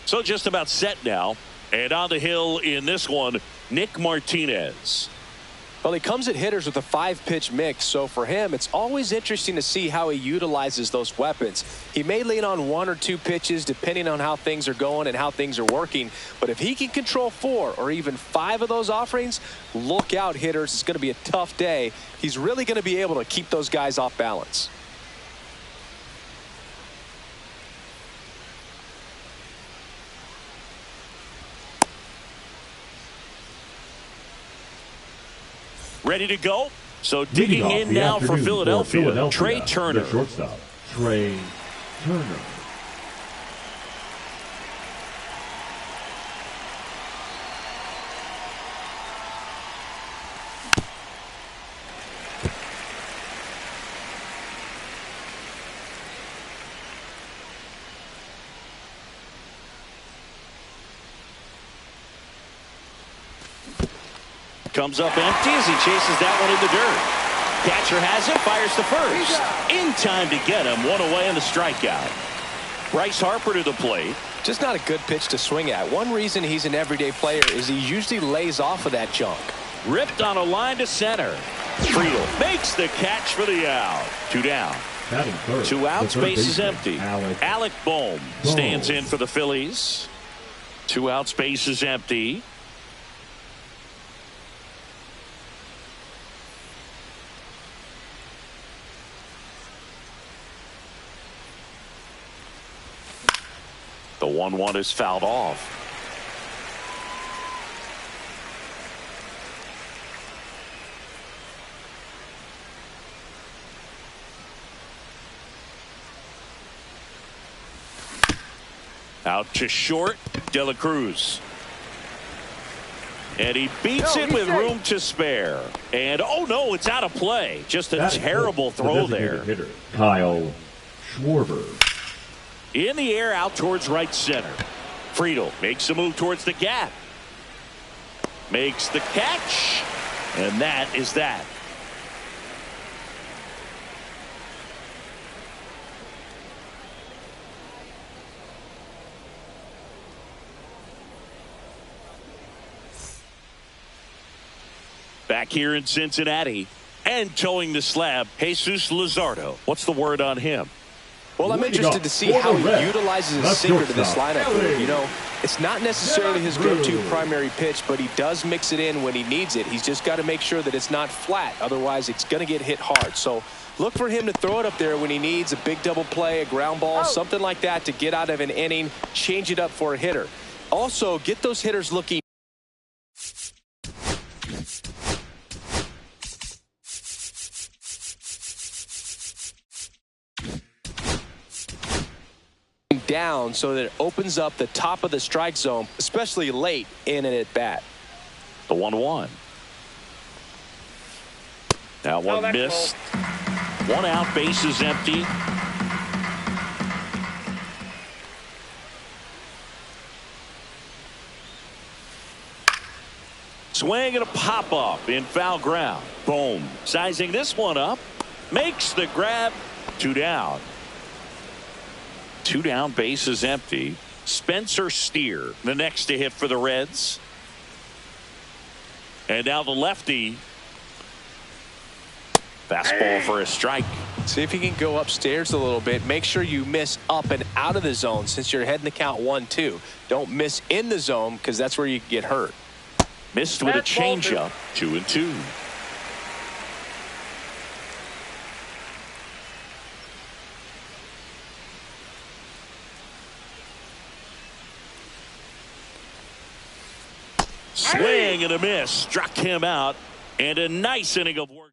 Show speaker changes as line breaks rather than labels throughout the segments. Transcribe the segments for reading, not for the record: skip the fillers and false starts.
So just about set now. And on the hill in this one, Nick Martinez.
Well, he comes at hitters with a 5-pitch mix, so for him, it's always interesting to see how he utilizes those weapons. He may lean on 1 or 2 pitches depending on how things are going and how things are working, but if he can control 4 or even 5 of those offerings, look out, hitters. It's going to be a tough day. He's really going to be able to keep those guys off balance.
Ready to go. So digging in now for Philadelphia, Trey Turner.
The shortstop, Trey Turner.
Comes up empty as he chases that one in the dirt. Catcher has it, fires to first. In time to get him, one away on the strikeout. Bryce Harper to the plate.
Just not a good pitch to swing at. One reason he's an everyday player is he usually lays off of that junk.
Ripped on a line to center. Friedel makes the catch for the out. 2 down.
Third,
2 outs, base is empty.
Alec
Bohm stands in for the Phillies. 2 outs, base is empty. The 1-1 is fouled off. Out to short, De La Cruz. And he beats it with room to spare. And oh no, it's out of play. Just a terrible throw there.
Hitter, Kyle Schwarber.
In the air, out towards right center. Friedel makes a move towards the gap. Makes the catch. And that is that. Back here in Cincinnati. And towing the slab, Jesus Luzardo. What's the word on him?
Well, I'm interested to see how he utilizes his sinker to this lineup. You know, it's not necessarily his go-to primary pitch, but he does mix it in when he needs it. He's just got to make sure that it's not flat. Otherwise, it's going to get hit hard. So look for him to throw it up there when he needs a big double play, a ground ball, something like that to get out of an inning, change it up for a hitter. Also, get those hitters looking down so that it opens up the top of the strike zone, especially late in an at-bat.
The 1-1. That one missed. 1 out, base is empty. Swing and a pop-up in foul ground. Boom. Sizing this one up. Makes the grab. 2 down. 2 down, base is empty. Spencer Steer, the next to hit for the Reds. And now the lefty. Fastball for a strike.
See if you can go upstairs a little bit. Make sure you miss up and out of the zone since you're heading the count 1-2. Don't miss in the zone because that's where you get hurt.
Missed with a changeup. 2-2. Swing and a miss. Struck him out. And a nice inning of work.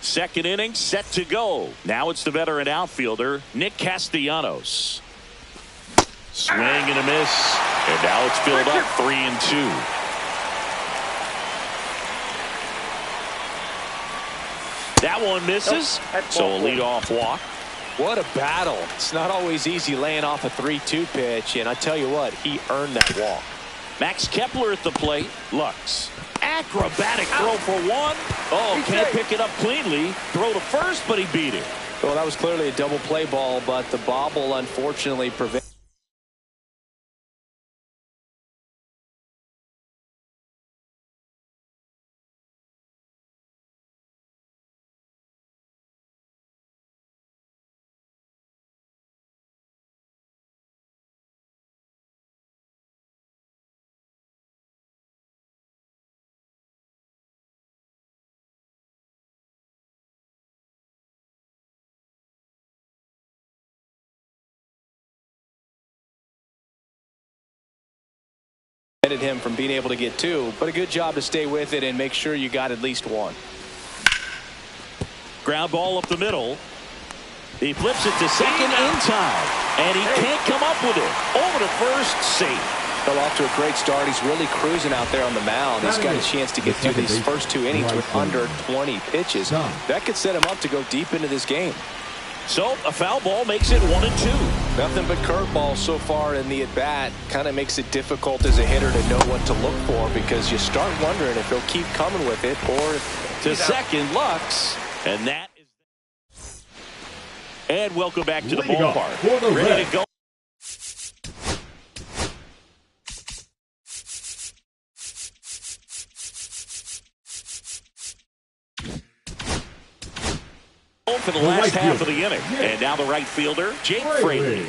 Second inning set to go. Now it's the veteran outfielder, Nick Castellanos. Swing and a miss. And now it's filled up 3-2. That one misses. So a leadoff walk.
What a battle. It's not always easy laying off a 3-2 pitch, and I tell you what, he earned that walk.
Max Kepler at the plate. Lux. Acrobatic throw for 1. Oh, can't pick it up cleanly. Throw to first, but he beat it.
Well, that was clearly a double play ball, but the bobble unfortunately prevented. Prevented him from being able to get 2, but a good job to stay with it and make sure you got at least 1.
Ground ball up the middle. He flips it to second in time, and he can't come up with it. Over to first, safe.
Fell off to a great start. He's really cruising out there on the mound. He's got a chance to get through these first 2 innings with under 20 pitches. That could set him up to go deep into this game.
So a foul ball makes it 1-2.
Nothing but curveballs so far in the at-bat. Kind of makes it difficult as a hitter to know what to look for because you start wondering if he'll keep coming with it or if
to second, Lux, and that is. And welcome back to the ballpark. Ready to go. For the last half of the inning. And now the right fielder, Jake Fraley.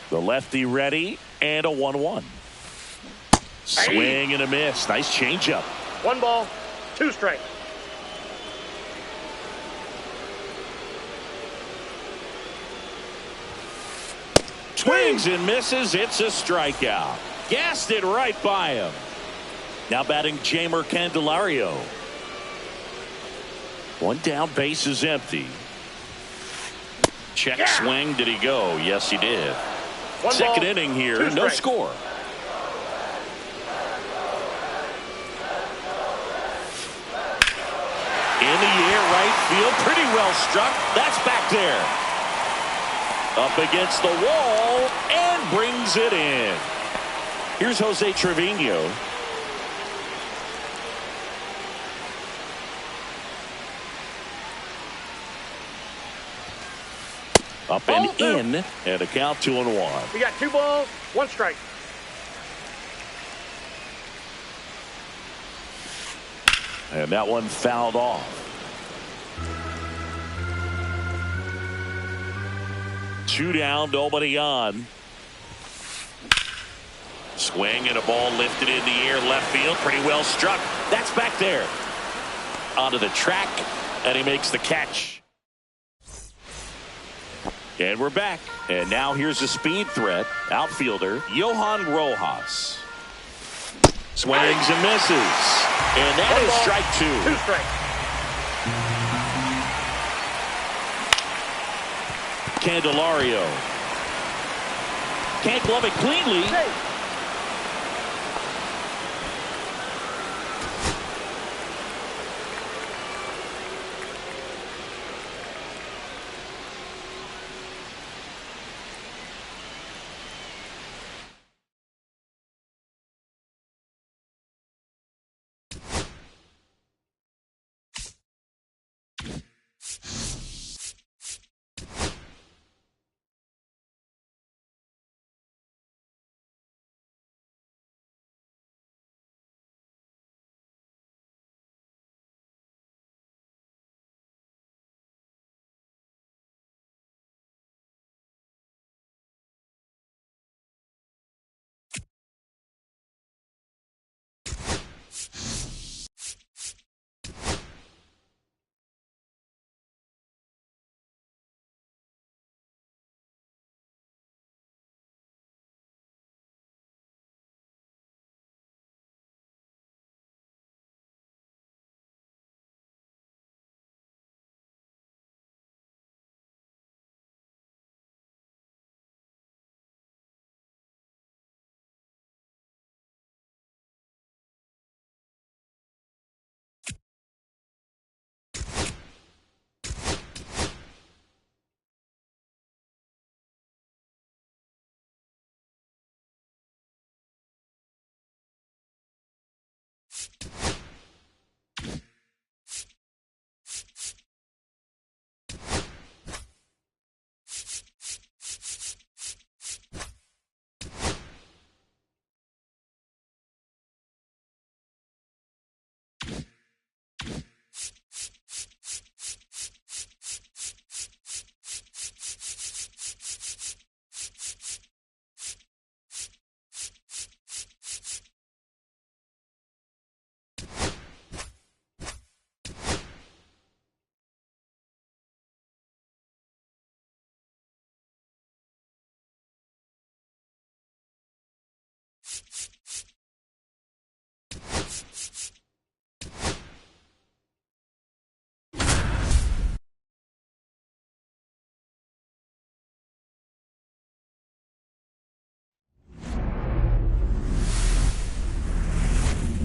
The lefty ready, and a 1-1. Swing and a miss. Nice changeup.
1 ball, 2 strikes.
Swings and misses. It's a strikeout. Gassed it right by him. Now batting Jeimer Candelario. 1 down, base is empty. Check swing. Did he go? Yes, he did.
1
Second
ball,
inning here.
2
No
strikes.
score. In the air, right field. Pretty well struck. That's back there. Up against the wall and brings it in. Here's Jose Trevino. Up and in, and a count 2-1.
We got 2 balls, 1 strike.
And that one fouled off. Two down, nobody on. Swing and a ball lifted in the air, left field, pretty well struck. That's back there. Onto the track, and he makes the catch. And we're back. And now here's the speed threat. Outfielder, Johan Rojas. Swings and misses. And that is strike 2.
2 strikes.
Candelario. Can't glove it cleanly.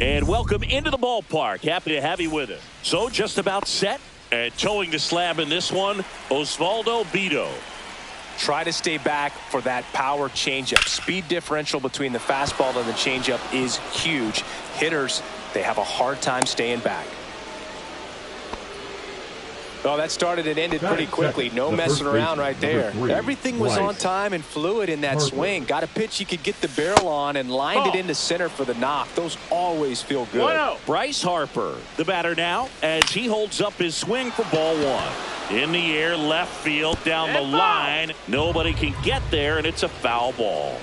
And welcome into the ballpark. Happy to have you with us. So just about set. And towing the slab in this one, Osvaldo Bido.
Try to stay back for that power changeup. Speed differential between the fastball and the changeup is huge. Hitters, they have a hard time staying back. Oh, that started and ended pretty quickly. No messing around right there. Everything was on time and fluid in that swing. Got a pitch you could get the barrel on and lined it into center for the knock. Those always feel good.
1-0.
Bryce Harper, the batter now, as he holds up his swing for ball one. In the air, left field, down the line. Nobody can get there, and it's a foul ball.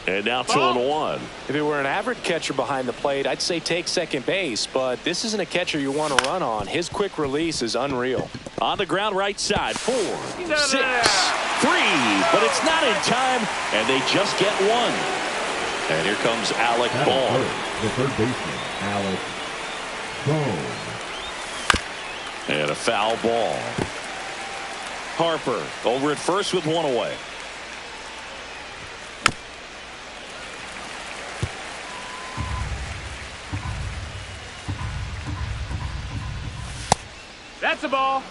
And now 2-1.
If it were an average catcher behind the plate, I'd say take second base, but this isn't a catcher you want to run on. His quick release is unreal.
On the ground right side, 4, 6, 3, but it's not in time, and they just get one. And here comes Alec Bohm.
The third baseman, Alec Bohm.
And a foul ball. Harper over at first with one away.
That's a ball.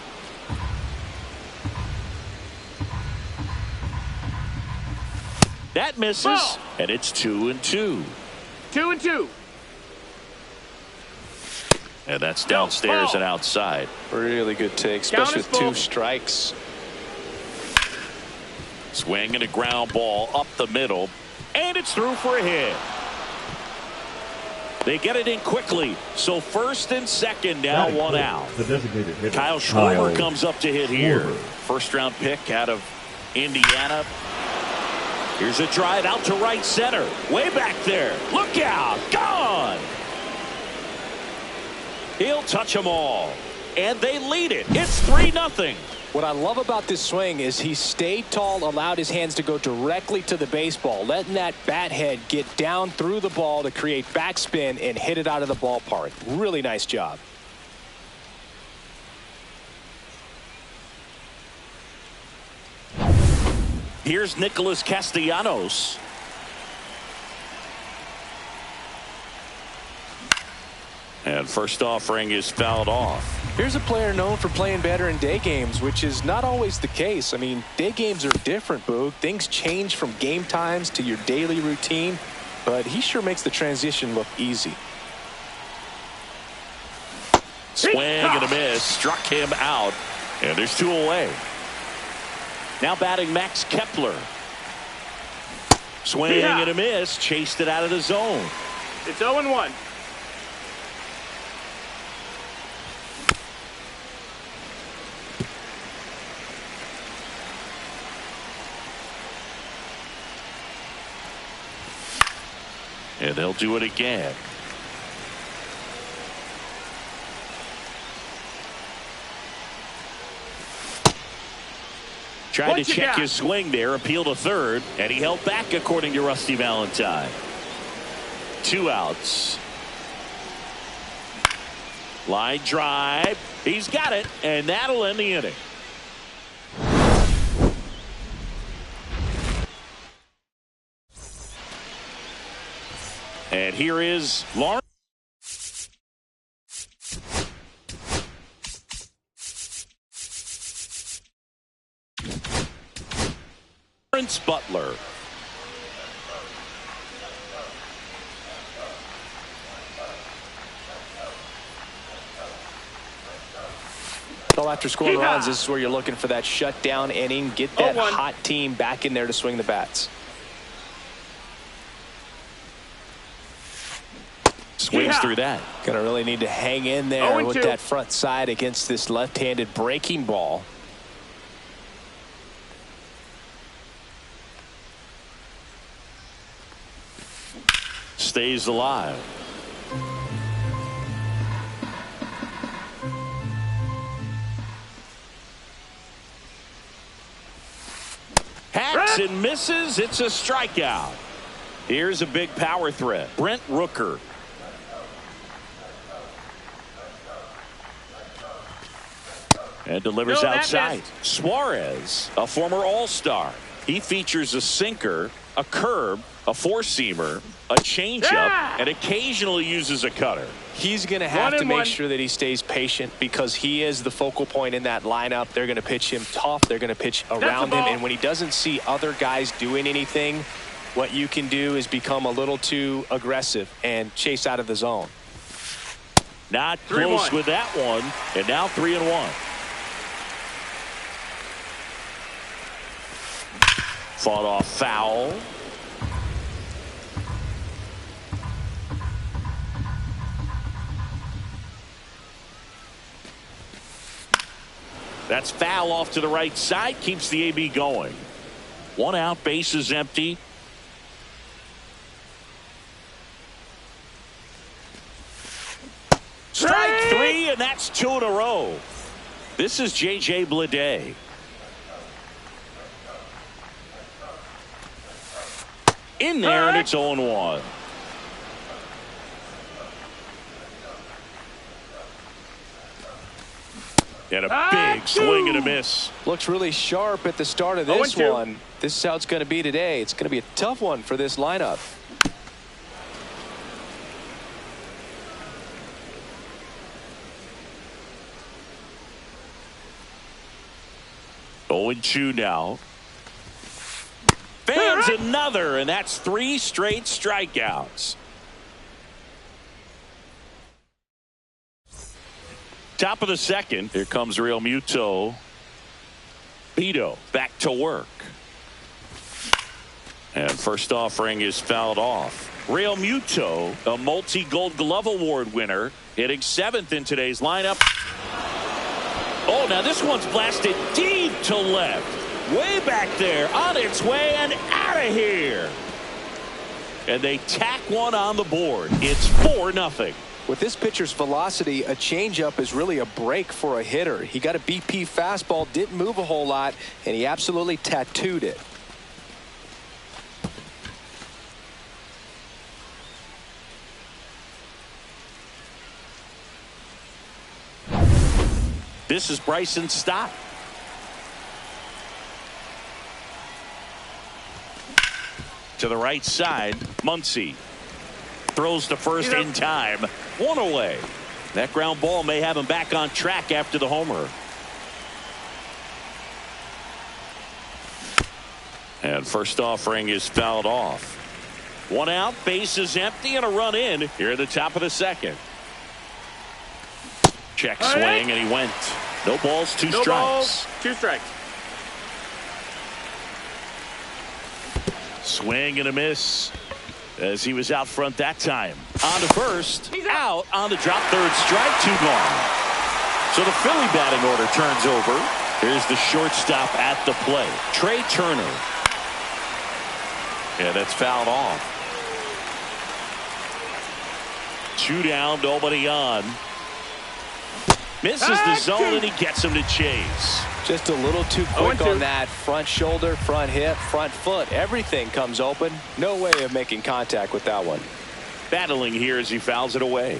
That misses,
ball.
And it's 2-2.
2-2.
And that's downstairs and outside.
Really good take, especially with 2 strikes.
Swing and a ground ball up the middle, and it's through for a hit. They get it in quickly, so first and second now, one out.
The designated hitter,
Kyle Schwarber comes up to hit here. First round pick out of Indiana. Here's a drive out to right center. Way back there. Look out. Gone. He'll touch them all. And they lead it. It's 3-0.
What I love about this swing is he stayed tall, allowed his hands to go directly to the baseball, letting that bat head get down through the ball to create backspin and hit it out of the ballpark. Really nice job.
Here's Nicholas Castellanos. And first offering is fouled off.
Here's a player known for playing better in day games, which is not always the case. I mean, day games are different, Boog. Things change from game times to your daily routine, but he sure makes the transition look easy.
Swing and a miss. Struck him out. And there's 2 away. Now batting Max Kepler. Swing and a miss. Chased it out of the zone.
It's 0-1.
And they'll do it again. Tried to check his swing there, appeal to third, and he held back according to Rusty Valentine. 2 outs. Line drive. He's got it, and that'll end the inning. And here is Lawrence Butler.
Well, after scoring runs, this is where you're looking for that shutdown inning. Get that
0-1.
hot team back in there to swing the bats.
Swings through that.
Gonna really need to hang in there with that front side against this left-handed breaking ball.
Stays alive. Hacks and misses. It's a strikeout. Here's a big power threat. Brent Rooker. And delivers outside. Suarez, a former All-Star. He features a sinker, a curve, a four-seamer, a changeup, and occasionally uses a cutter.
He's going to have to make sure that he stays patient because he is the focal point in that lineup. They're going to pitch him tough. They're going to pitch around him. And when he doesn't see other guys doing anything, what you can do is become a little too aggressive and chase out of the zone.
Not close with that one. And now 3-1. Fought off foul. That's foul off to the right side. Keeps the AB going. 1 out, bases empty. Strike 3, and that's 2 in a row. This is J.J. Bleday. In there, and it's 0-1. And a big swing and a miss.
Looks really sharp at the start of this one. This is how it's going to be today. It's going to be a tough one for this lineup.
Oh, and 2 now. Fans another, and that's 3 straight strikeouts. Top of the second. Here comes Real Muto. Vito back to work. And first offering is fouled off. Real Muto, a multi-Gold Glove Award winner, hitting 7th in today's lineup. Oh, now this one's blasted deep to left. Way back there, on its way and out of here. And they tack one on the board. It's 4-0.
With this pitcher's velocity, a changeup is really a break for a hitter. He got a BP fastball, didn't move a whole lot, and he absolutely tattooed it.
This is Bryson Stott. To the right side, Muncy throws to first in time. 1 away. That ground ball may have him back on track after the homer. And first offering is fouled off. 1 out, bases empty, and a run in here at the top of the second. Check swing, and he went. No balls, 2 strikes.
Balls, 2 strikes.
Swing and a miss as he was out front that time. On to first. He's out on the drop. 3rd strike. 2 gone. So the Philly batting order turns over. Here's the shortstop at the plate, Trey Turner. Yeah, that's fouled off. 2 down, nobody on. Misses the zone, and he gets him to chase.
Just a little too quick on that front shoulder, front hip, front foot. Everything comes open. No way of making contact with that one.
Battling here as he fouls it away.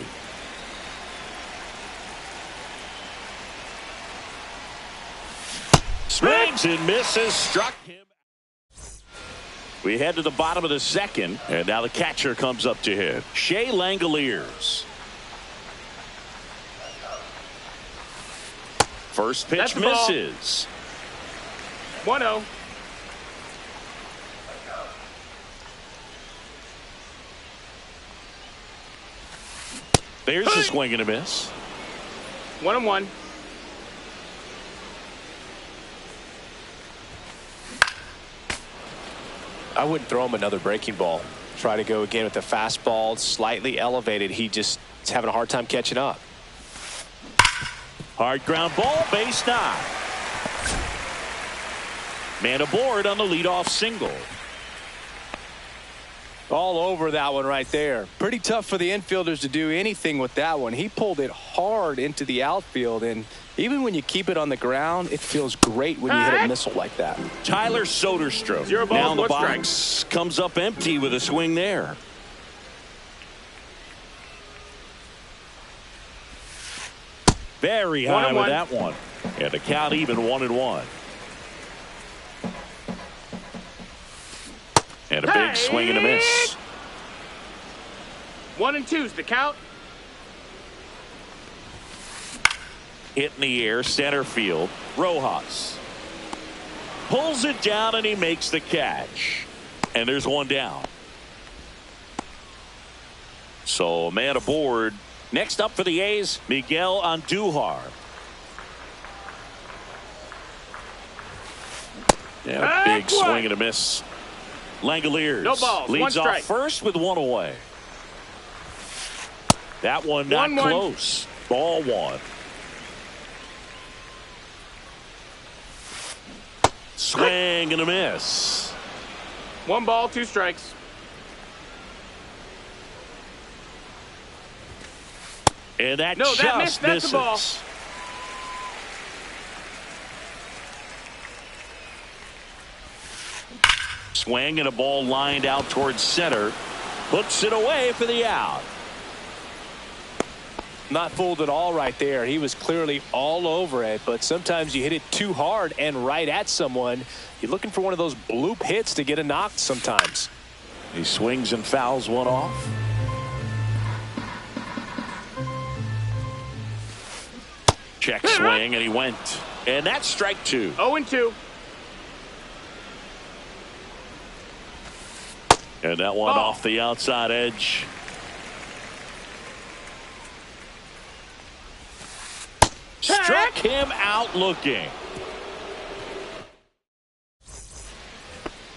Swings and misses. Struck him. We head to the bottom of the second, and now the catcher comes up to hit. Shea Langoliers. First pitch misses.
1-0.
There's a swing and a miss.
1-1.
I wouldn't throw him another breaking ball. Try to go again with the fastball, slightly elevated. He just is having a hard time catching up.
Hard ground ball, base knock. Man aboard on the leadoff single.
All over that one right there. Pretty tough for the infielders to do anything with that one. He pulled it hard into the outfield, and even when you keep it on the ground, it feels great when you hit a missile like that.
Tyler Soderstrom.
0 balls,
now the
1
box
strike.
comes up empty with a swing there. Very high with that one. And the count even 1-1. And a big swing and a miss.
1 and 2's the count.
Hit in the air, center field. Rojas pulls it down and he makes the catch. And there's one down. So a man aboard. Next up for the A's, Miguel Andujar. Yeah, big swing and a miss. Langoliers
no balls,
leads off first with one away. That one not close. Ball one. Swing and a miss.
1 ball, 2 strikes.
And that
no,
just
that missed. That's
misses.
the ball.
Swing and a ball lined out towards center. Puts it away for the out.
Not fooled at all right there. He was clearly all over it, but sometimes you hit it too hard and right at someone. You're looking for one of those bloop hits to get a knock sometimes.
He swings and fouls one off. Check swing and he went. And that's strike 2.
0 and 2.
And that one off the outside edge. Struck him out looking.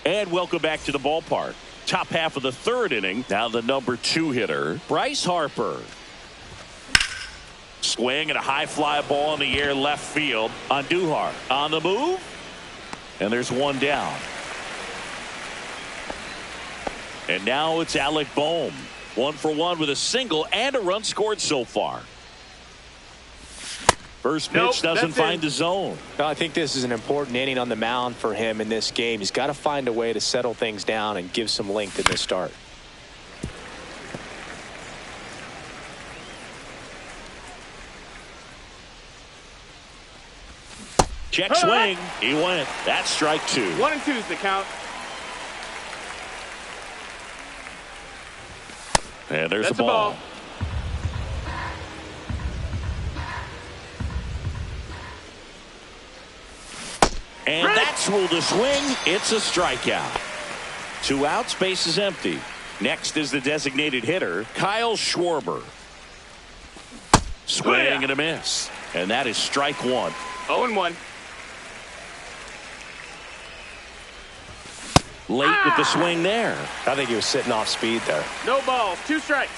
And welcome back to the ballpark. Top half of the 3rd inning. Now the number 2 hitter, Bryce Harper. Swing and a high fly ball in the air left field. Andujar on the move. And there's one down. And now it's Alec Bohm. 1 for 1 with a single and a run scored so far. First pitch doesn't find the zone.
No, I think this is an important inning on the mound for him in this game. He's got to find a way to settle things down and give some length in this start.
Check swing. He went. That's strike 2.
1 and 2's the count.
And there's
That's
the ball. And that's ruled a swing. It's a strikeout. 2 outs, base is empty. Next is the designated hitter, Kyle Schwarber. Swing and a miss. And that is strike 1.
0 and 1.
Late with the swing there.
I think he was sitting off speed there.
No balls, 2 strikes.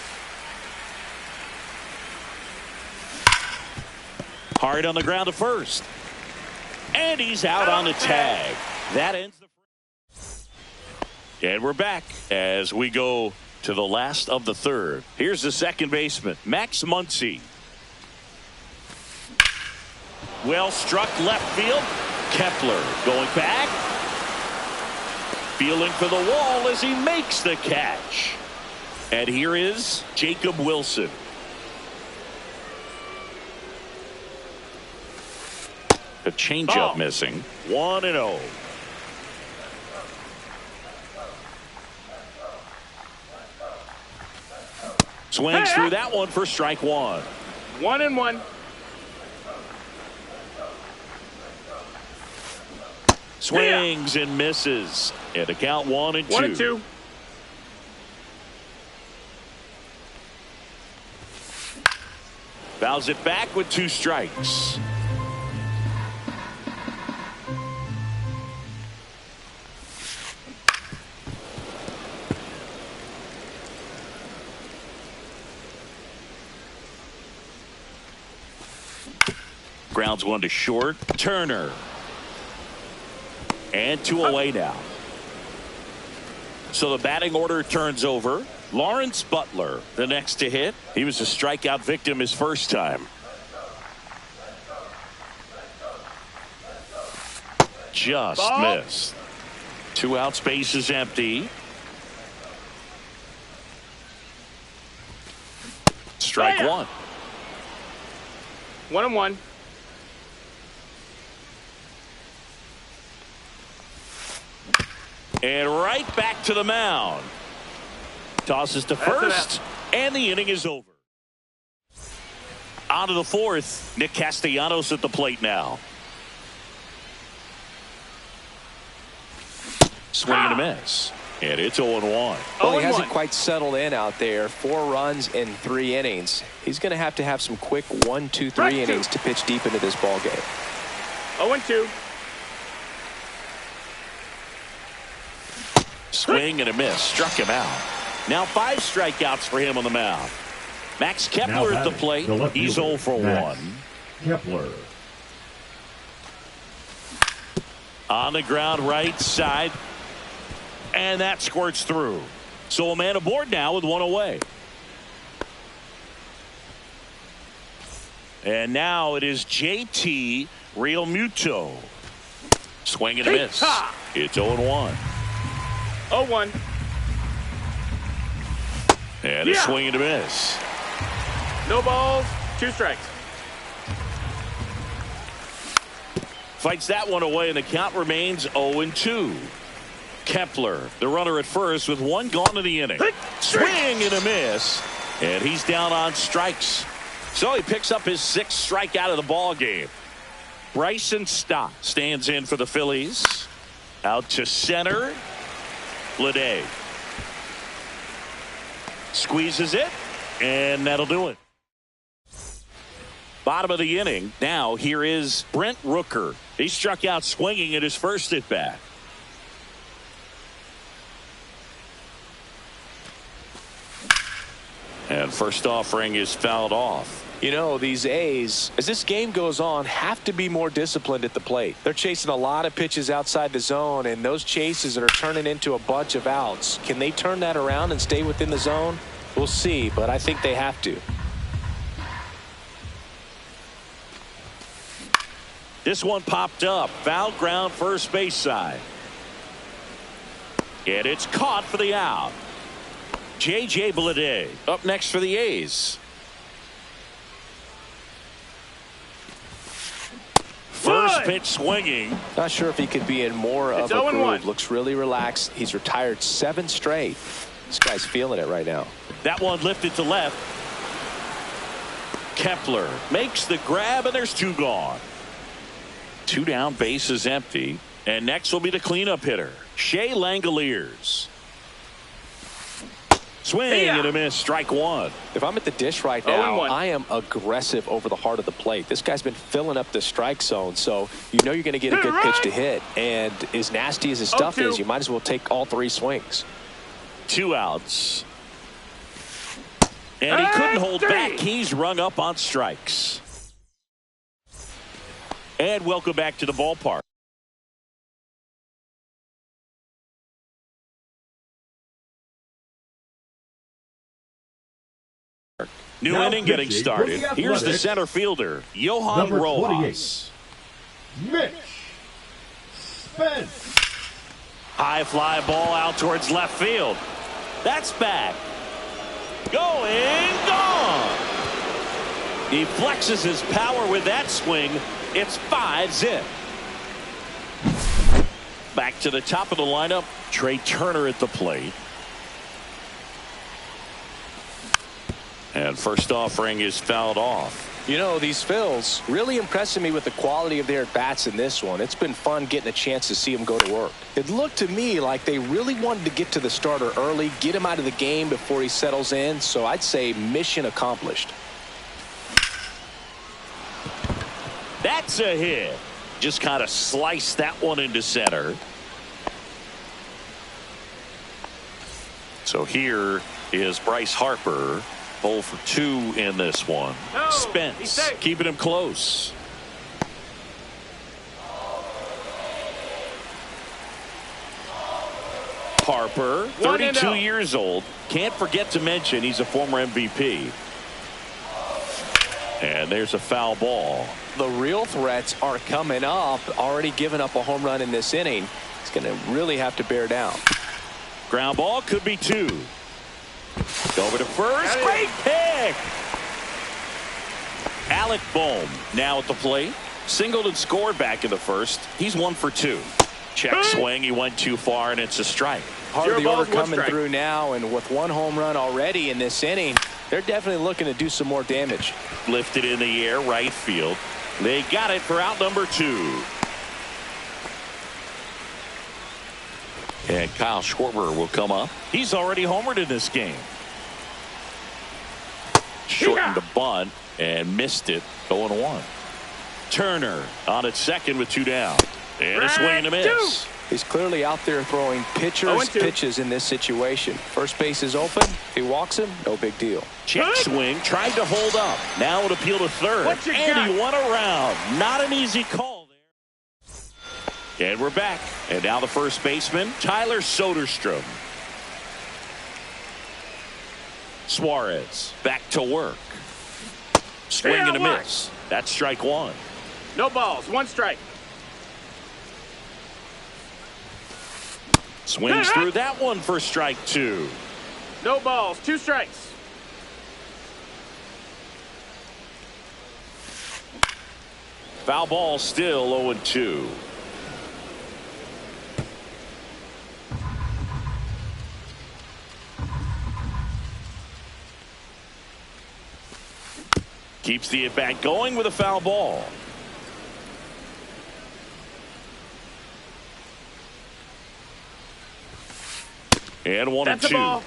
Hard on the ground to first. And he's out on the tag. That ends the. And we're back as we go to the last of the 3rd. Here's the second baseman, Max Muncy. Well struck left field. Kepler going back. Feeling for the wall as he makes the catch. And here is Jacob Wilson. The changeup missing. 1-0. Swings through that one for strike 1.
1 and 1.
Swings and misses. And a count 1 and 2.
1 and 2.
Fouls it back with 2 strikes. Grounds 1 to short. Turner. And 2 away now. So the batting order turns over. Lawrence Butler, the next to hit. He was a strikeout victim his first time. Just missed. 2 outs, base is empty. Strike 1.
1 and 1.
And right back to the mound. Tosses to first, and the inning is over. On to the fourth. Nick Castellanos at the plate now. Swing and a miss. And it's 0-1.
Well, he hasn't quite settled in out there. 4 runs in 3 innings. He's going to have some quick 1, 2, 3 innings to pitch deep into this ball game.
0-2.
Swing and a miss. Struck him out. Now 5 strikeouts for him on the mound. Max Kepler at the plate. He's 0 for 1.
Kepler.
On the ground right side. And that squirts through. So a man aboard now with 1 away. And now it is JT Realmuto. Swing and a miss. It's 0-1.
0-1.
And a swing and a miss.
No balls, 2 strikes.
Fights that one away, and the count remains 0-2. Kepler, the runner at first, with 1 gone in the inning. Swing and a miss. And he's down on strikes. So he picks up his 6th strikeout of the ball game. Bryson Stott stands in for the Phillies. Out to center. Bleday squeezes it, and that'll do it. Bottom of the inning. Now here is Brent Rooker. He struck out swinging at his first at bat. And first offering is fouled off.
You know, these A's, as this game goes on, have to be more disciplined at the plate. They're chasing a lot of pitches outside the zone, and those chases are turning into a bunch of outs. Can they turn that around and stay within the zone? We'll see, but I think they have to.
This one popped up. Foul ground first base side. And it's caught for the out. J.J. Bleday up next for the A's. First pitch swinging.
Not sure if he could be in more of a groove. Looks really relaxed. He's retired 7 straight. This guy's feeling it right now.
That one lifted to left. Kepler makes the grab, and there's 2 gone. 2 down, bases empty. And next will be the cleanup hitter, Shea Langoliers. Swing and a miss, strike 1.
If I'm at the dish right now, I am aggressive over the heart of the plate. This guy's been filling up the strike zone, so you know you're going to get a good pitch to hit. And as nasty as his stuff is, you might as well take all 3 swings.
2 outs. And he couldn't hold back. He's rung up on strikes. And welcome back to the ballpark. New inning getting started. Here's the center fielder, Johan Rojas.
Mitch Spence.
High fly ball out towards left field. That's back. Going, gone. He flexes his power with that swing. It's 5-zip. Back to the top of the lineup, Trey Turner at the plate. And first offering is fouled off.
You know, these Phils really impressing me with the quality of their at-bats in this one. It's been fun getting a chance to see them go to work. It looked to me like they really wanted to get to the starter early, get him out of the game before he settles in. So I'd say mission accomplished.
That's a hit. Just kind of sliced that one into center. So here is Bryce Harper. 0 for 2 in this one. Spence keeping him close. Harper, 32 years old. Can't forget to mention he's a former MVP. And there's a foul ball.
The real threats are coming up. Already given up a home run in this inning. He's going to really have to bear down.
Ground ball could be 2. Over to first. Great pick. Alec Bohm now at the plate. Singled and scored back in the first. He's 1 for 2. Check swing. He went too far, and it's a strike.
Part of the order coming through now, and with one home run already in this inning, they're definitely looking to do some more damage.
Lifted in the air, right field. They got it for out number 2. And Kyle Schwarber will come up. He's already homered in this game. Shortened the bunt and missed it. 0-1. Turner on at second with 2 down. And a swing and a miss.
He's clearly out there throwing pitchers pitches in this situation. First base is open. If he walks him, no big deal.
Check swing. Tried to hold up. Now it appeal to third. And he won around. Not an easy call there. And we're back. And now the first baseman, Tyler Soderstrom. Suarez back to work. Swing and a miss. That's strike 1.
No balls. 1 strike.
Swings through that one for strike 2.
No balls. 2 strikes.
Foul ball, still 0-2. Keeps the at-bat going with a foul ball. And 1-2.
That's a ball.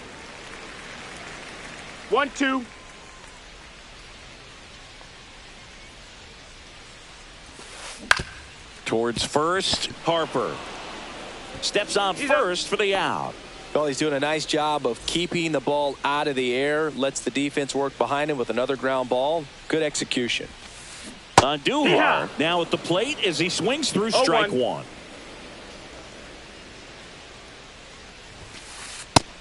1-2.
Towards first, Harper. Steps on first for the out.
Well, he's doing a nice job of keeping the ball out of the air. Lets the defense work behind him with another ground ball. Good execution.
Andujar now at the plate as he swings through strike 1.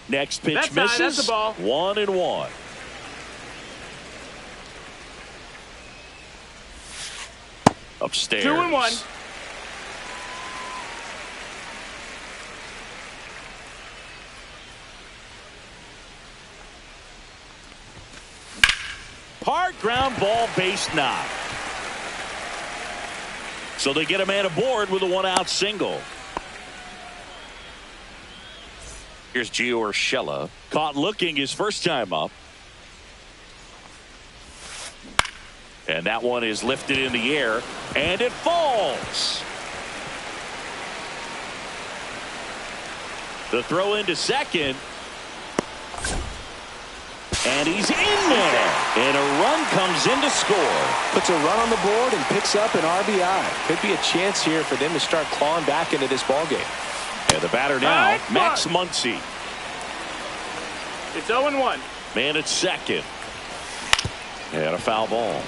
Next pitch misses.
That's a ball.
1-1. Upstairs.
2-1.
Hard ground ball, base knock. So they get a man aboard with a 1-out single. Here's Gio Urshela. Caught looking his first time up. And that one is lifted in the air. And it falls. The throw into second. And he's in there. And a run comes in to score.
Puts a run on the board and picks up an RBI. Could be a chance here for them to start clawing back into this ballgame.
And the batter now, Max Muncy.
It's 0-1.
Man at second. And a foul ball.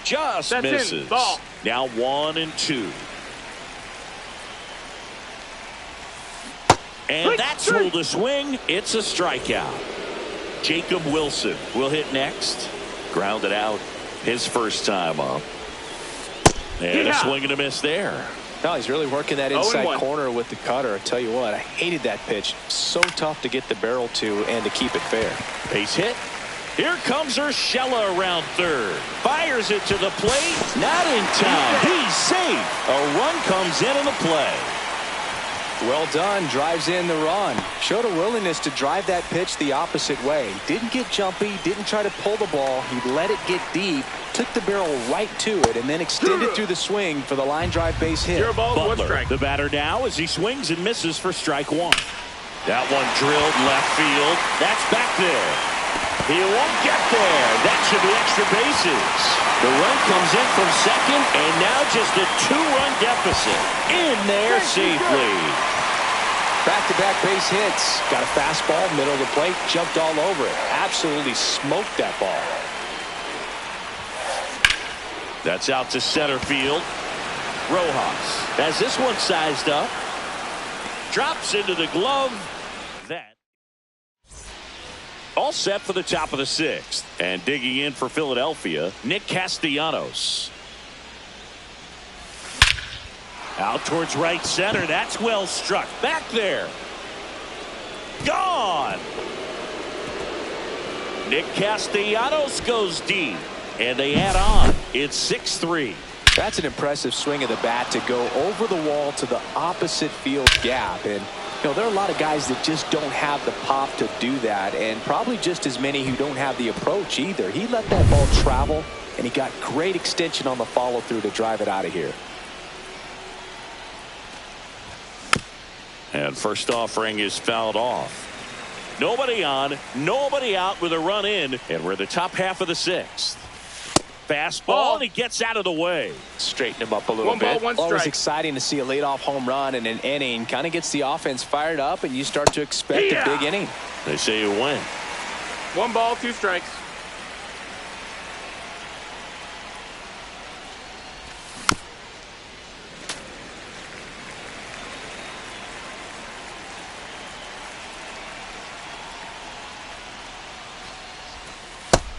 Just misses.
Ball.
Now 1-2. And that's ruled a swing. It's a strikeout. Jacob Wilson will hit next. Grounded out his first time up. And a swing and a miss there.
No, he's really working that inside corner with the cutter. I tell you what, I hated that pitch. So tough to get the barrel to and to keep it fair.
Base hit. Here comes Urshela around third. Fires it to the plate. Not in time. He's safe. A run comes in on the play.
Well done. Drives in the run. Showed a willingness to drive that pitch the opposite way. Didn't get jumpy. Didn't try to pull the ball. He let it get deep. Took the barrel right to it and then extended through the swing for the line drive base hit.
Butler, the batter now as he swings and misses for strike 1. That one drilled left field. That's back there. He won't get there. That should be extra bases. The run comes in from second, and now just a 2-run deficit. In there safely.
Back-to-back base hits. Got a fastball, middle of the plate, jumped all over it. Absolutely smoked that ball.
That's out to center field. Rojas has this one sized up. Drops into the glove. That. All set for the top of the 6th. And digging in for Philadelphia, Nick Castellanos. Out towards right center. That's well struck. Back there. Gone. Nick Castellanos goes deep. And they add on. It's 6-3.
That's an impressive swing of the bat to go over the wall to the opposite field gap. And, you know, there are a lot of guys that just don't have the pop to do that, and probably just as many who don't have the approach either. He let that ball travel, and he got great extension on the follow-through to drive it out of here.
And first offering is fouled off. Nobody on, nobody out with a run in, and we're the top half of the sixth. Fastball, and he gets out of the way.
Straighten him up a little bit. Always exciting to see a leadoff home run in an inning. Kind of gets the offense fired up, and you start to expect a big inning.
They say you win.
1 ball, 2 strikes.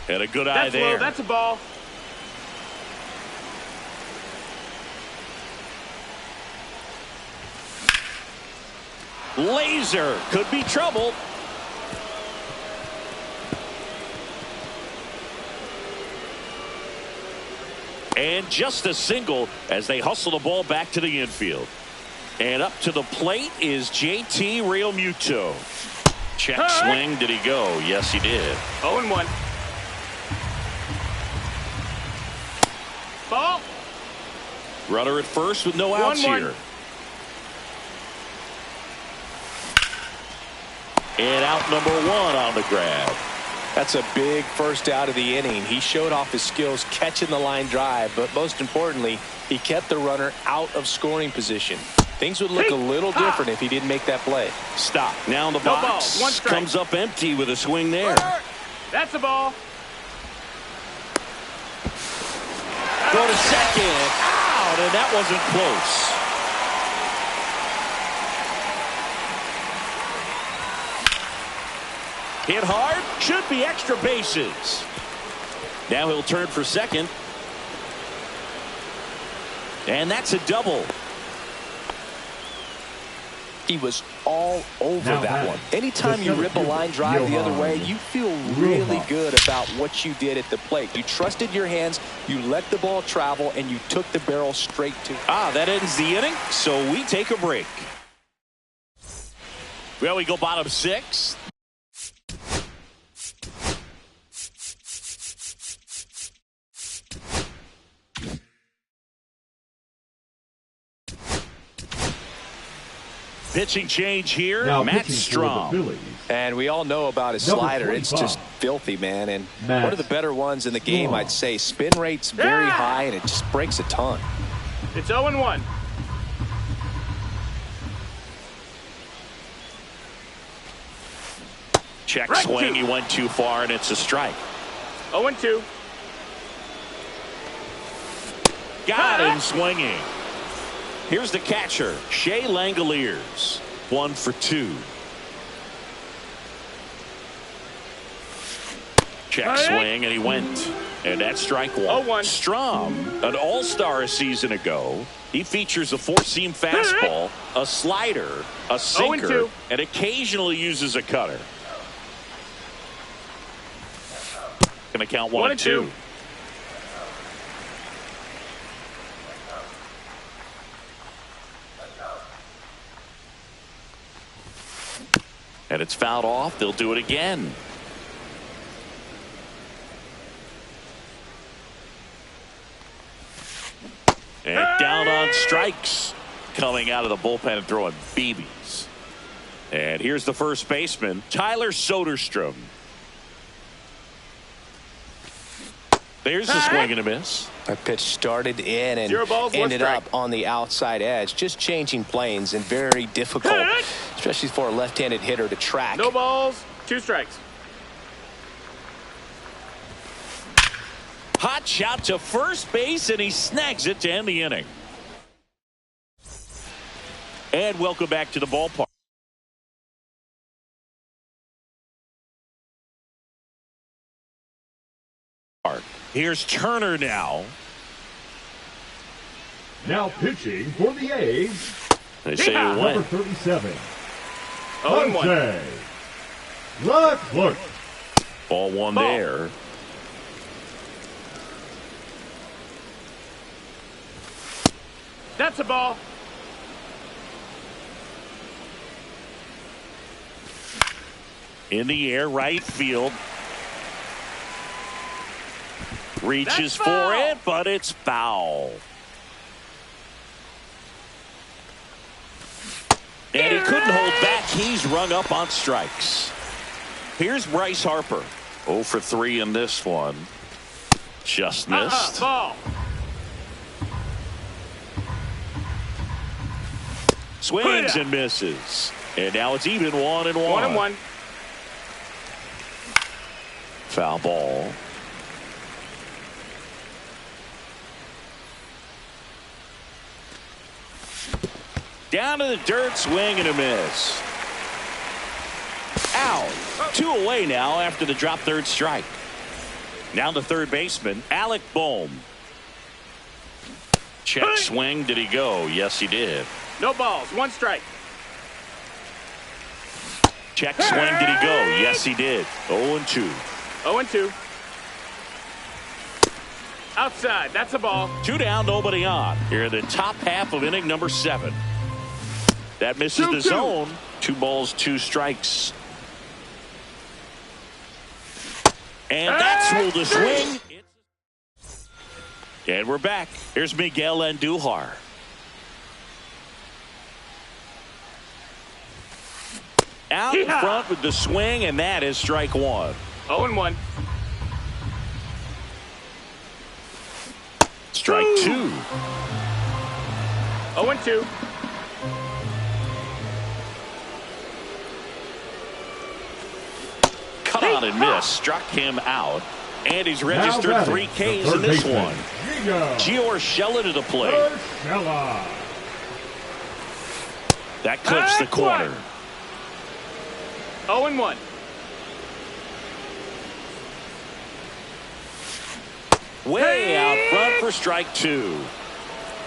Had a good eye there.
Low. That's a ball.
Laser could be trouble. And just a single as they hustle the ball back to the infield. And up to the plate is JT Realmuto. Check swing. Did he go? Yes, he did.
0-1. Ball.
Runner at first with no outs here. And out number 1 on the grab.
That's a big first out of the inning. He showed off his skills catching the line drive, but most importantly, he kept the runner out of scoring position. Things would look a little different if he didn't make that play.
Stop. Now in the box.
1 strike.
Comes up empty with a swing there.
That's a ball.
Go to second. Out, and that wasn't close. Hit hard. Should be extra bases. Now he'll turn for second. And that's a double.
He was all over that one. Anytime you rip a line drive the other way, you feel really good about what you did at the plate. You trusted your hands, you let the ball travel, and you took the barrel straight to.
That ends the inning, so we take a break. Well, we go bottom 6. Pitching change here,
now
Matt Strom.
And we all know about his slider. It's just filthy, man. And one of the better ones in the game, I'd say. Spin rate's very high, and it just breaks a ton.
It's 0-1.
Check swing. He went too far, and it's a strike.
0-2.
Got him swinging. Here's the catcher, Shea Langoliers. 1 for 2. Check swing, and he went. And that's strike 1.
0-1.
Strom, an all-star a season ago. He features a 4-seam fastball, a slider, a sinker,
0-2.
and occasionally uses a cutter. Gonna count 1-2. And it's fouled off. They'll do it again. And down on strikes. Coming out of the bullpen and throwing BBs. And here's the first baseman, Tyler Soderstrom. There's the swing and a miss.
That pitch started in and
0 balls, 1
ended
strike.
up on the outside edge. Just changing planes and very difficult, especially for a left-handed hitter to track.
No balls, 2 strikes.
Hot shot to first base, and he snags it to end the inning. And welcome back to the ballpark. Here's Turner now.
Now pitching for the A's.
They say you
Number
win.
37.
0-1.
Leclerc.
Ball 1 there.
That's a ball.
In the air, right field. Reaches for it, but it's foul. And he couldn't hold back. He's rung up on strikes. Here's Bryce Harper. 0 for 3 in this one. Just missed.
Ball.
Swings and misses. And now it's even 1-1.
1-1.
Foul ball. Down to the dirt, swing and a miss. Out. 2 away now after the drop third strike. Now the third baseman, Alec Bohm. Check swing. Did he go? Yes, he did.
No balls. 1 strike.
Check swing. Did he go? Yes, he did. 0-2.
0-2. Outside. That's a ball.
2 down, nobody on. Here in the top half of inning number 7. That misses the zone. 2 balls, 2 strikes. And that's ruled a swing. And we're back. Here's Miguel Andujar. Out in front with the swing, and that is strike 1.
0-1.
Strike 2.
0-2.
Cut on and miss. Struck him out. And he's registered 3 Ks in this one. Gio Urshela to the plate. That clips the corner.
0-1.
Way out front for strike 2.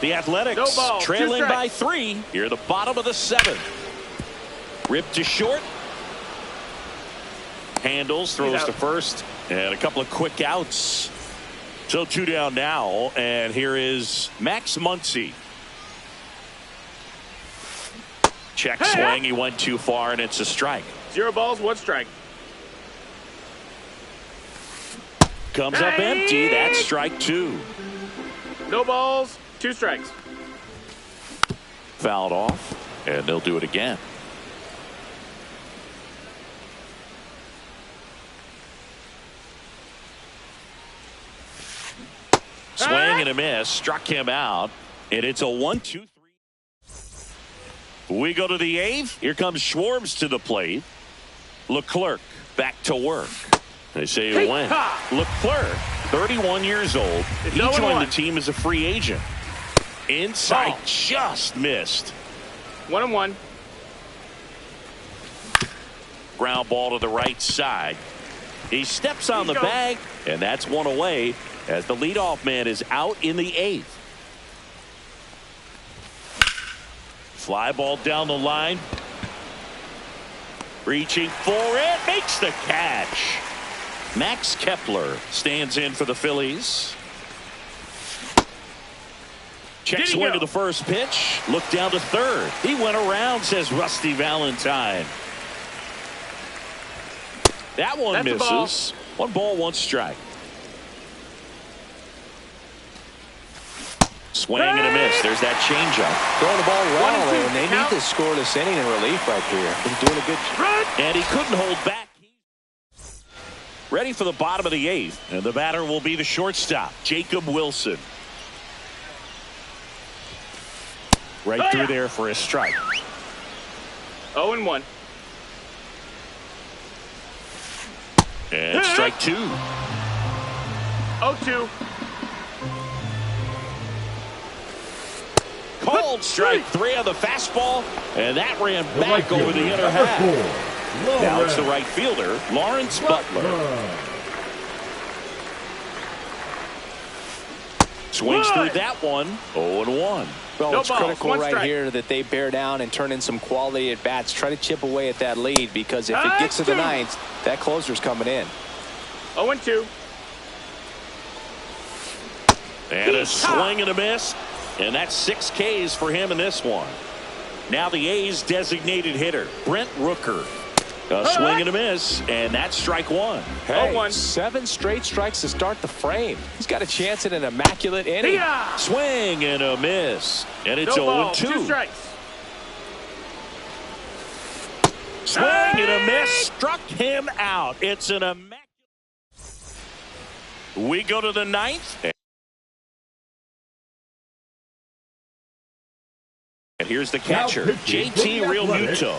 The Athletics trailing by 3 here at the bottom of the 7th. Ripped to short. Handles, throws to first, and a couple of quick outs. So 2 down now, and here is Max Muncy. Check swing, he went too far, and it's a strike.
0 balls, 1 strike.
Comes up empty, that's strike 2.
No balls, 2 strikes.
Fouled off, and they'll do it again. Swing and a miss, struck him out, and it's a 1-2-3. We go to the 8th. Here comes Schwartz to the plate. Leclerc back to work. They say he went. Leclerc, 31 years old. He joined the team as a free agent. Inside, just missed.
1-1.
Ground ball to the right side. He steps on the bag, and that's 1 away as the leadoff man is out in the 8th. Fly ball down the line. Reaching for it, makes the catch. Max Kepler stands in for the Phillies. Check swing to the first pitch. Look down to third. He went around, says Rusty Valentine. That one misses. 1 ball, 1 strike. Swing and a miss. There's that changeup.
Throwing the ball well, and they need to score this inning in relief right here. He's doing a good job.
And he couldn't hold back. Ready for the bottom of the 8th, and the batter will be the shortstop, Jacob Wilson. Right through there for a strike.
0-1.
And strike 2.
0-2.
Called strike 3 on the fastball, and that ran back over the inner half. Now it's the right fielder, Lawrence Butler. Swings through that one. 0-1.
Well, it's critical right here that they bear down and turn in some quality at bats. Try to chip away at that lead, because if it gets to the 9th, that closer's coming in.
0-2.
And a swing and a miss. And that's 6 Ks for him in this one. Now the A's designated hitter, Brent Rooker. A swing and a miss, and that's strike 1.
Hey, 7 straight strikes to start the frame. He's got a chance at an immaculate inning.
Yeah.
Swing and a miss, and it's
No
0-2.
2 strikes.
Swing and a miss, struck him out. It's an immaculate. We go to the 9th. And here's the catcher, JT Realmuto.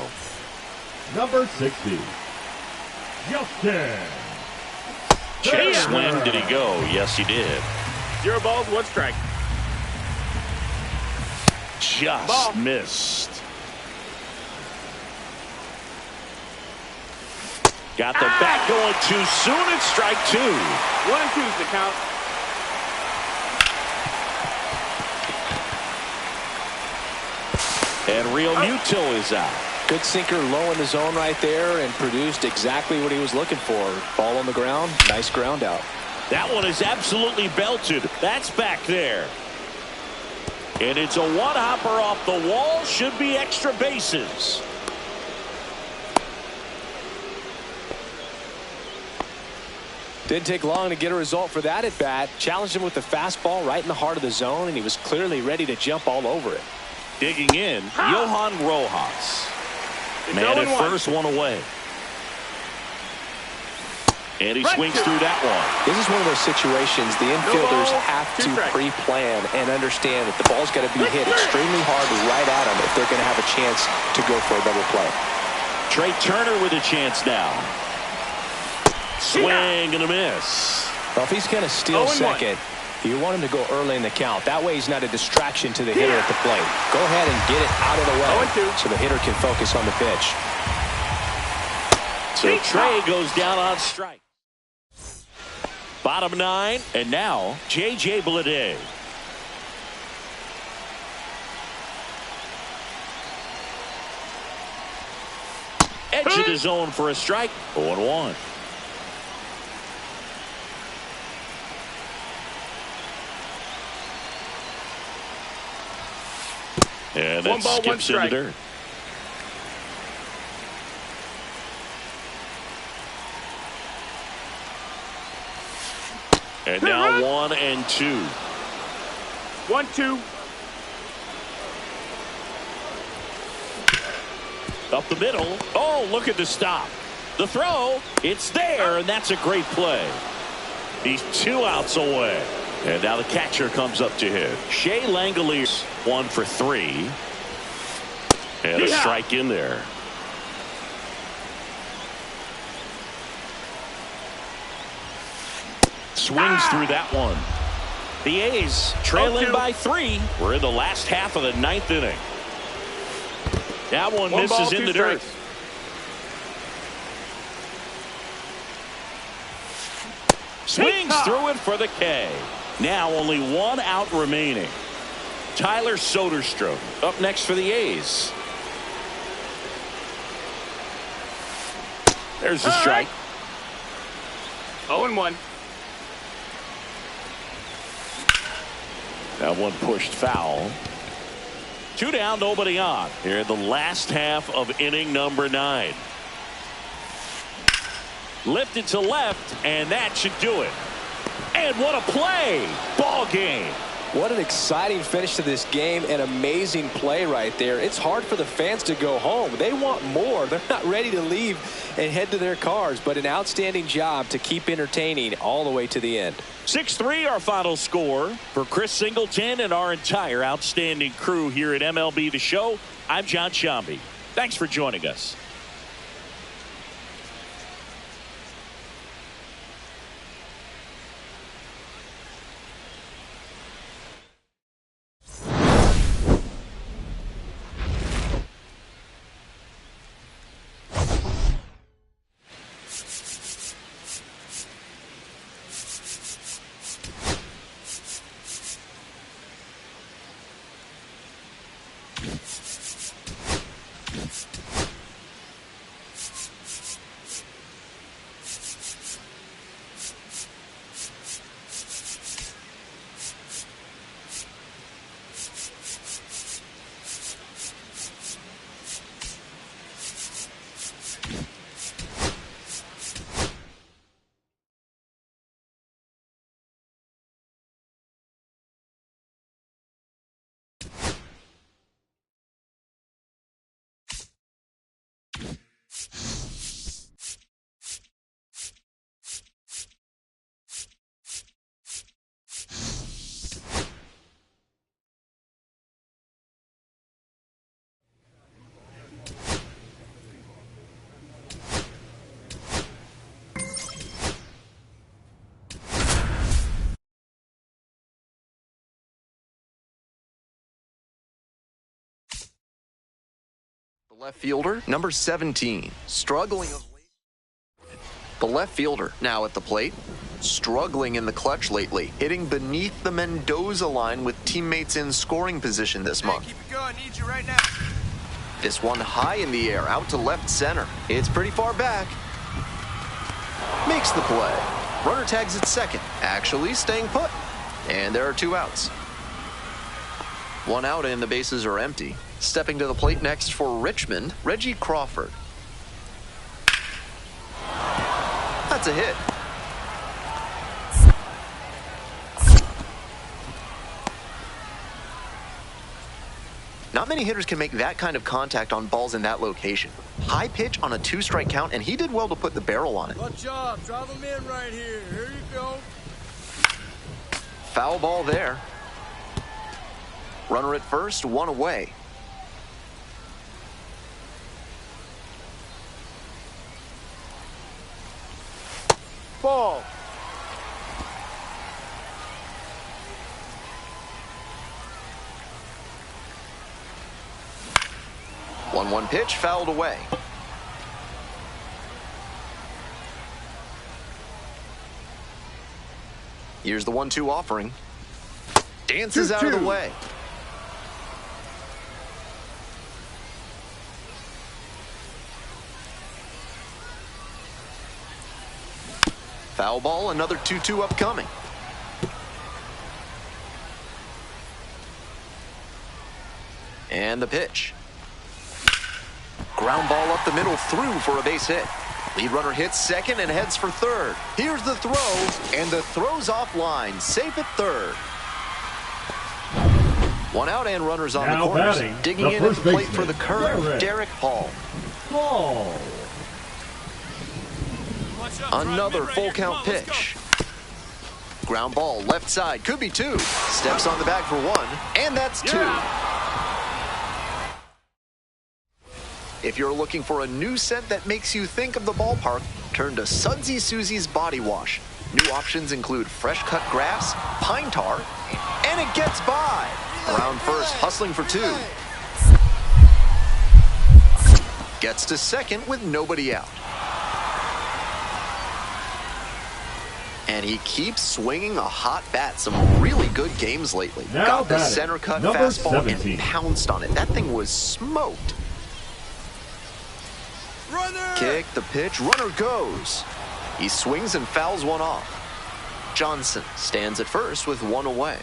Number 60, Justin.
Check swing. Did he go? Yes, he did.
0 balls, 1 strike.
Just missed. Got the bat going too soon. It's strike 2.
1 and 2 is the count.
And Realmuto is out.
Good sinker low in the zone right there and produced exactly what he was looking for. Ball on the ground. Nice ground out.
That one is absolutely belted. That's back there. And it's a one-hopper off the wall. Should be extra bases.
Didn't take long to get a result for that at bat. Challenged him with the fastball right in the heart of the zone, and he was clearly ready to jump all over it.
Digging in, Johan Rojas. Man at first, 1 away. And he swings through that one.
This is one of those situations the infielders have to pre-plan and understand that the ball's got to be hit extremely hard right at them if they're going to have a chance to go for a double play.
Trey Turner with a chance now. Swing and a miss.
Well, if he's going to steal second, you want him to go early in the count. That way he's not a distraction to the hitter at the plate. Go ahead and get it out of the way so the hitter can focus on the pitch.
So Trey goes down on strike. Bottom 9, and now J.J. Bleday. Edge of the zone for a strike. 0-1. And that skips in the dirt. And now 1 and 2.
1-2.
Up the middle. Oh, look at the stop. The throw. It's there, and that's a great play. He's 2 outs away. And now the catcher comes up to hit. Shea Langoliers 1 for 3. And a strike in there. Swings through that one. The A's trailing by 3. We're in the last half of the 9th inning. That one misses in the dirt. Swings through it for the K. Now only 1 out remaining. Tyler Soderstrom up next for the A's. There's the strike.
0-1.
That one pushed foul. 2 down, nobody on. Here in the last half of inning number 9. Lifted to left, and that should do it. And what a play! Ball game.
What an exciting finish to this game. An amazing play right there. It's hard for the fans to go home. They want more. They're not ready to leave and head to their cars, but an outstanding job to keep entertaining all the way to the end.
6-3 our final score. For Chris Singleton and our entire outstanding crew here at MLB The Show, I'm John Shambi. Thanks for joining us.
The left fielder, number 17, struggling of late. The left fielder, now at the plate, struggling in the clutch lately, hitting beneath the Mendoza line with teammates in scoring position this month.
Keep it going, need you right now.
This one high in the air, out to left center. It's pretty far back. Makes the play. Runner tags at second, actually staying put. And there are 2 outs. 1 out and the bases are empty. Stepping to the plate next for Richmond, Reggie Crawford. That's a hit. Not many hitters can make that kind of contact on balls in that location. High pitch on a 2-strike count, and he did well to put the barrel on it.
Good job. Drive him in right here. Here you go.
Foul ball there. Runner at first, 1 away.
Ball.
One pitch, fouled away. Here's the 1-2 offering. Dances out of the way. Foul ball, another 2-2 upcoming. And the pitch. Ground ball up the middle, through for a base hit. Lead runner hits second and heads for third. Here's the throw, and the throw's offline. Safe at third. 1 out and runners on
Now
the corners.
batting,
Digging
the
in at
first
the plate
baseman,
for the curve, Derek Hall.
Ball.
Another full count pitch. Ground ball, left side, could be 2. Steps on the bag for 1, and that's 2. If you're looking for a new scent that makes you think of the ballpark, turn to Sudsy Susie's Body Wash. New options include fresh cut grass, pine tar, and it gets by. Around first, hustling for 2. Gets to second with nobody out. And he keeps swinging a hot bat. Some really good games lately.
Now
Got the
batting,
center cut
number
fastball
17.
and pounced on it. That thing was smoked.
Runner.
Kick, the pitch, runner goes. He swings and fouls one off. Johnson stands at first with 1 away.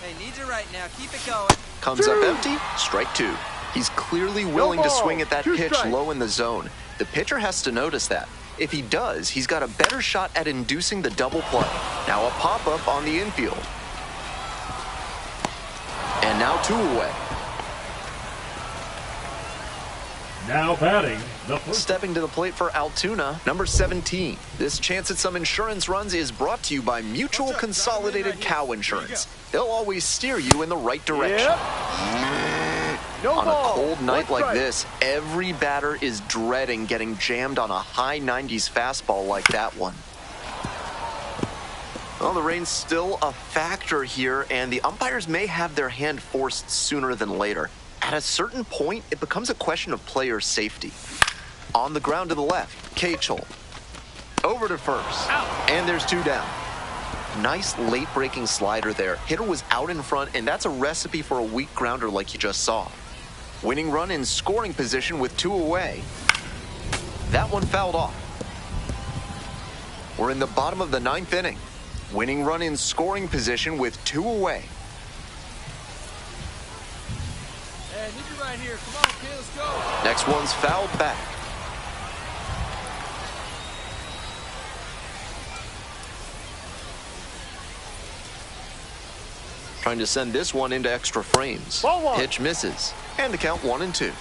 Hey, need you right now. Keep it going.
Comes up empty, strike 2. He's clearly willing to swing at that
2
pitch
strikes.
low in the zone. The pitcher has to notice that. If he does, he's got a better shot at inducing the double play. Now a pop-up on the infield. And now 2 away.
Now batting, the first.
Stepping to the plate for Altoona, number 17. This chance at some insurance runs is brought to you by Mutual Consolidated Cow Insurance. They'll always steer you in the right direction.
No
On a
ball.
cold night
1
like
strike.
this, every batter is dreading getting jammed on a high 90s fastball like that one. Well, the rain's still a factor here, and the umpires may have their hand forced sooner than later. At a certain point, it becomes a question of player safety. On the ground to the left, Kachel. Over to first. And there's 2 down. Nice late-breaking slider there. Hitter was out in front, and that's a recipe for a weak grounder like you just saw. Winning run in scoring position with 2 away. That one fouled off. We're in the bottom of the 9th inning. Winning run in scoring position with 2 away.
Hey, need you right here. Come on, kid, let's go.
Next one's fouled back. Trying to send this one into extra frames.
Ball 1.
Pitch misses. And the count 1-2.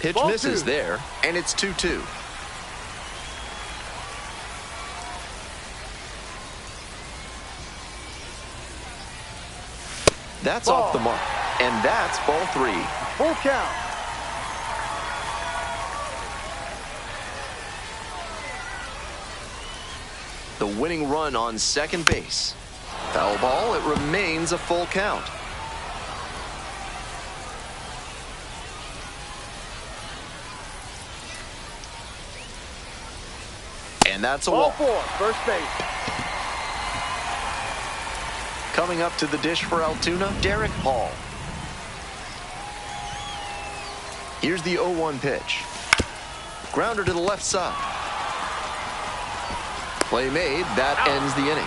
Pitch
Ball
misses
2.
there, and it's 2-2. That's
Ball.
off the mark, and that's ball 3.
Full count.
The winning run on second base. Foul ball, it remains a full count. And that's a walk.
Ball 4, first base.
Coming up to the dish for Altoona, Derek Hall. Here's the 0-1 pitch. Grounder to the left side. Play made. That ends the inning.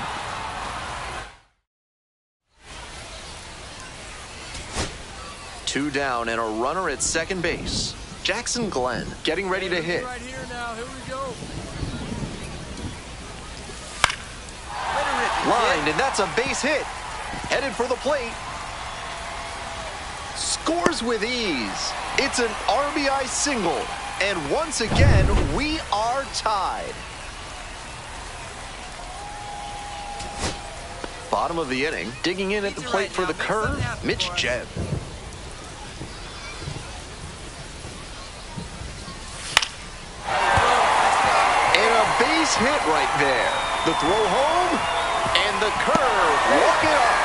Two down and a runner at second base. Jackson Glenn getting ready to hit.
Right here now. Here we go.
Lined, and that's a base hit. Headed for the plate. Scores with ease. It's an RBI single. And once again, we are tied. Bottom of the inning, digging in at the plate for the curve, Mitch Jebb. And a base hit right there. The throw home, and the curve, walk it up.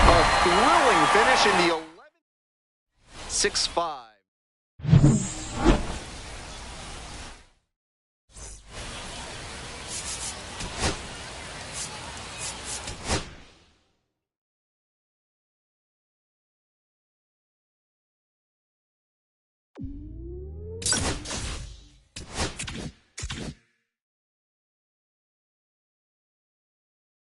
A thrilling finish in the 11th. 6-5.